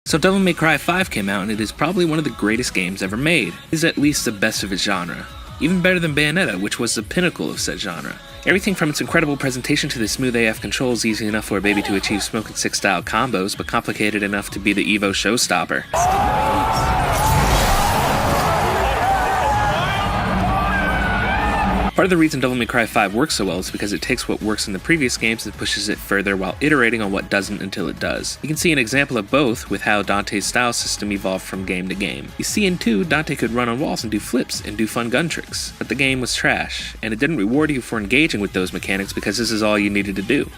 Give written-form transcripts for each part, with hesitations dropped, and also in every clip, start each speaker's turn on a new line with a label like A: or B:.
A: So Devil May Cry 5 came out and it is probably one of the greatest games ever made. It is at least the best of its genre. Even better than Bayonetta, which was the pinnacle of said genre. Everything from its incredible presentation to the smooth AF controls, easy enough for a baby to achieve Smoke and Six style combos, but complicated enough to be the Evo showstopper. Part of the reason Devil May Cry 5 works so well is because it takes what works in the previous games and pushes it further while iterating on what doesn't until it does. You can see an example of both with how Dante's style system evolved from game to game. You see in 2, Dante could run on walls and do flips and do fun gun tricks, but the game was trash, and it didn't reward you for engaging with those mechanics because this is all you needed to do.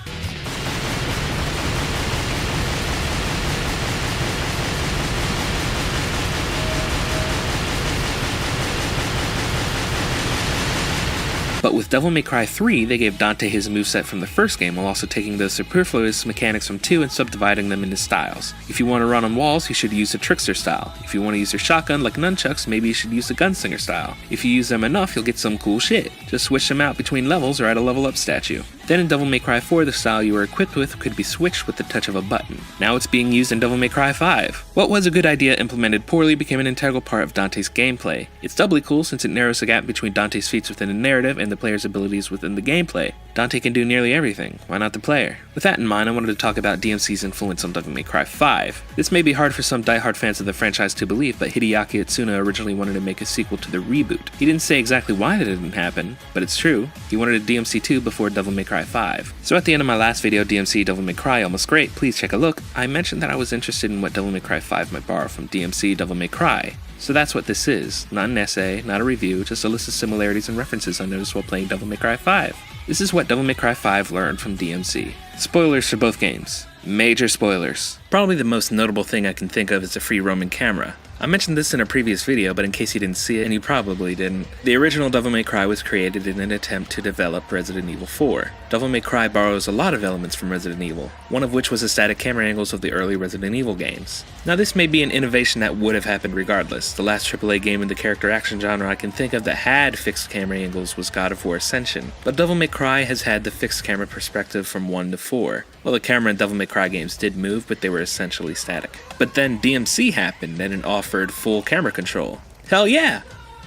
A: But with Devil May Cry 3, they gave Dante his moveset from the first game while also taking those superfluous mechanics from 2 and subdividing them into styles. If you want to run on walls, you should use the Trickster style. If you want to use your shotgun like nunchucks, maybe you should use the Gunslinger style. If you use them enough, you'll get some cool shit. Just switch them out between levels or add a level up statue. Then in Devil May Cry 4, the style you were equipped with could be switched with the touch of a button. Now it's being used in Devil May Cry 5. What was a good idea implemented poorly became an integral part of Dante's gameplay. It's doubly cool since it narrows the gap between Dante's feats within the narrative and the player's abilities within the gameplay. Dante can do nearly everything, why not the player? With that in mind, I wanted to talk about DmC's influence on Devil May Cry 5. This may be hard for some diehard fans of the franchise to believe, but Hideaki Itsuna originally wanted to make a sequel to the reboot. He didn't say exactly why that didn't happen, but it's true. He wanted a DmC 2 before Devil May Cry 5. So at the end of my last video, DmC Devil May Cry Almost Great, please check a look, I mentioned that I was interested in what Devil May Cry 5 might borrow from DmC Devil May Cry. So that's what this is. Not an essay, not a review, just a list of similarities and references I noticed while playing Devil May Cry 5. This is what Devil May Cry 5 learned from DmC. Spoilers for both games. Major spoilers. Probably the most notable thing I can think of is the free roaming camera. I mentioned this in a previous video, but in case you didn't see it, and you probably didn't, the original Devil May Cry was created in an attempt to develop Resident Evil 4. Devil May Cry borrows a lot of elements from Resident Evil, one of which was the static camera angles of the early Resident Evil games. Now this may be an innovation that would have happened regardless. The last AAA game in the character action genre I can think of that had fixed camera angles was God of War Ascension, but Devil May Cry has had the fixed camera perspective from 1 to 4. Well, the camera in Devil May Cry games did move, but they were essentially static. But then DmC happened and it offered full camera control. Hell yeah!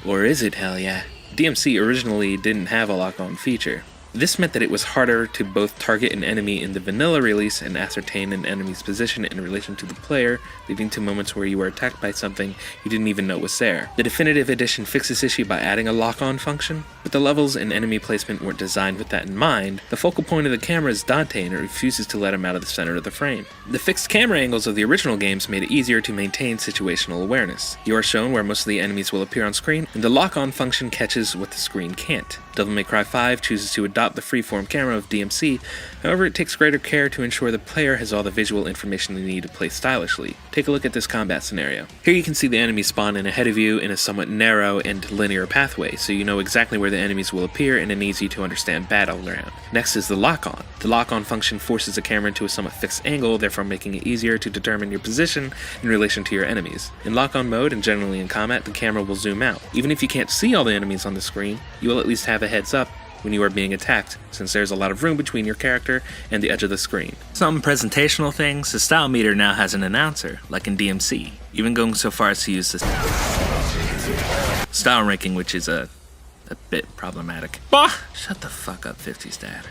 A: Or is it hell yeah? DmC originally didn't have a lock-on feature. This meant that it was harder to both target an enemy in the vanilla release and ascertain an enemy's position in relation to the player, leading to moments where you were attacked by something you didn't even know was there. The definitive edition fixed this issue by adding a lock-on function, but the levels and enemy placement weren't designed with that in mind. The focal point of the camera is Dante and it refuses to let him out of the center of the frame. The fixed camera angles of the original games made it easier to maintain situational awareness. You are shown where most of the enemies will appear on screen, and the lock-on function catches what the screen can't. Devil May Cry 5 chooses to adopt the freeform camera of DmC, however it takes greater care to ensure the player has all the visual information they need to play stylishly. Take a look at this combat scenario. Here you can see the enemies spawn in ahead of you in a somewhat narrow and linear pathway, so you know exactly where the enemies will appear in an easy to understand battleground. Next is the lock-on. The lock-on function forces the camera into a somewhat fixed angle, therefore making it easier to determine your position in relation to your enemies. In lock-on mode, and generally in combat, the camera will zoom out. Even if you can't see all the enemies on the screen, you will at least have a heads up when you are being attacked, since there's a lot of room between your character and the edge of the screen. Some presentational things, the style meter now has an announcer, like in DmC, even going so far as to use the style ranking, which is a bit problematic. Shut the fuck up, 50s dad.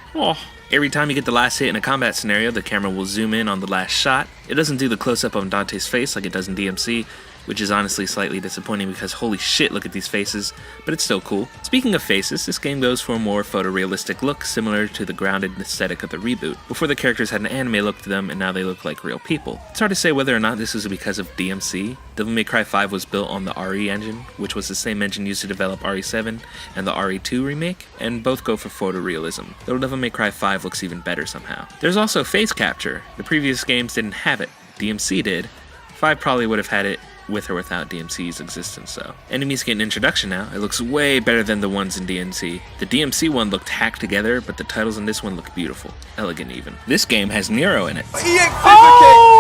A: Every time you get the last hit in a combat scenario, the camera will zoom in on the last shot. It doesn't do the close-up on Dante's face like it does in DmC, which is honestly slightly disappointing because holy shit, look at these faces, but it's still cool. Speaking of faces, this game goes for a more photorealistic look similar to the grounded aesthetic of the reboot. Before, the characters had an anime look to them, and now they look like real people. It's hard to say whether or not this was because of DmC. Devil May Cry 5 was built on the RE engine, which was the same engine used to develop RE7 and the RE2 remake, and both go for photorealism, though Devil May Cry 5 looks even better somehow. There's also face capture. The previous games didn't have it. DmC did. 5 probably would have had it with or without DmC's existence though. Enemies get an introduction now. It looks way better than the ones in DmC. The DmC one looked hacked together, but the titles in this one look beautiful. Elegant even. This game has Nero in it.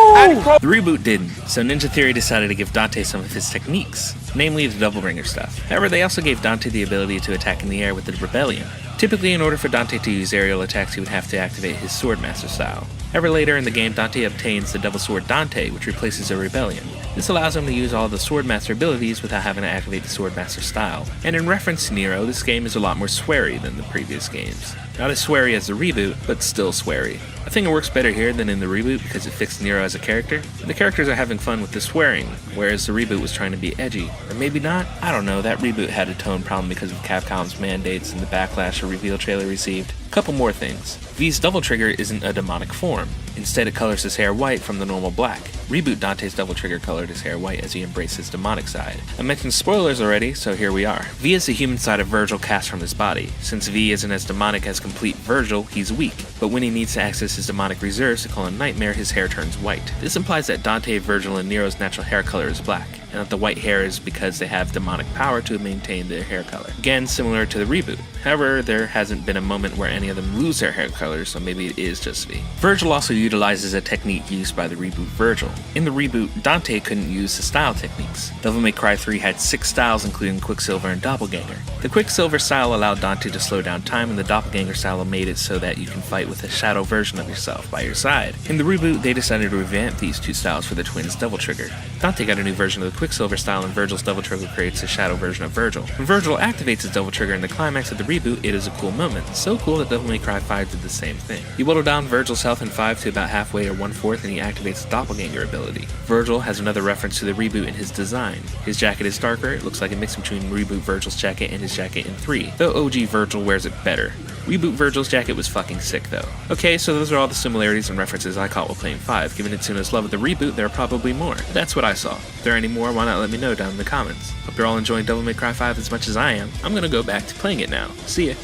A: The reboot didn't, so Ninja Theory decided to give Dante some of his techniques, namely the double ringer stuff. However, they also gave Dante the ability to attack in the air with the Rebellion. Typically, in order for Dante to use aerial attacks, he would have to activate his Swordmaster style. However, later in the game, Dante obtains the Devil Sword Dante, which replaces a Rebellion. This allows him to use all the Swordmaster abilities without having to activate the Swordmaster style. And in reference to Nero, this game is a lot more sweary than the previous games. Not as sweary as the reboot, but still sweary. I think it works better here than in the reboot because it fixed Nero as a character. The characters are having fun with the swearing, whereas the reboot was trying to be edgy. Or maybe not? I don't know, that reboot had a tone problem because of Capcom's mandates and the backlash a reveal trailer received. Couple more things. V's double trigger isn't a demonic form. Instead, it colors his hair white from the normal black. Reboot Dante's double trigger colored his hair white as he embraced his demonic side. I mentioned spoilers already, so here we are. V is the human side of Virgil cast from his body. Since V isn't as demonic as complete Virgil, he's weak. But when he needs to access his demonic reserves to call a nightmare, his hair turns white. This implies that Dante, Virgil, and Nero's natural hair color is black, and that the white hair is because they have demonic power to maintain their hair color. Again, similar to the reboot. However, there hasn't been a moment where any of them lose their hair color, so maybe it is just V. Virgil also utilizes a technique used by the reboot Virgil. In the reboot, Dante couldn't use the style techniques. Devil May Cry 3 had 6 styles including Quicksilver and Doppelganger. The Quicksilver style allowed Dante to slow down time, and the Doppelganger style made it so that you can fight with a shadow version of yourself by your side. In the reboot, they decided to revamp these two styles for the twins' Devil Trigger. Dante got a new version of the Quicksilver style, and Virgil's Devil Trigger creates a shadow version of Virgil. When Virgil activates his Devil Trigger in the climax of the reboot, it is a cool moment. So cool that Devil May Cry 5 did the same thing. You whittle down Virgil's health in 5 to about halfway or 1/4, and he activates the Doppelganger ability. Virgil has another reference to the reboot in his design. His jacket is darker, it looks like a mix between reboot Virgil's jacket and his jacket in 3, though OG Virgil wears it better. Reboot Virgil's jacket was fucking sick though. Okay, so those are all the similarities and references I caught while playing 5. Given Itsuno's love of the reboot, there are probably more. That's what I saw. If there are any more, why not let me know down in the comments. Hope you're all enjoying Devil May Cry 5 as much as I am. I'm gonna go back to playing it now. See ya.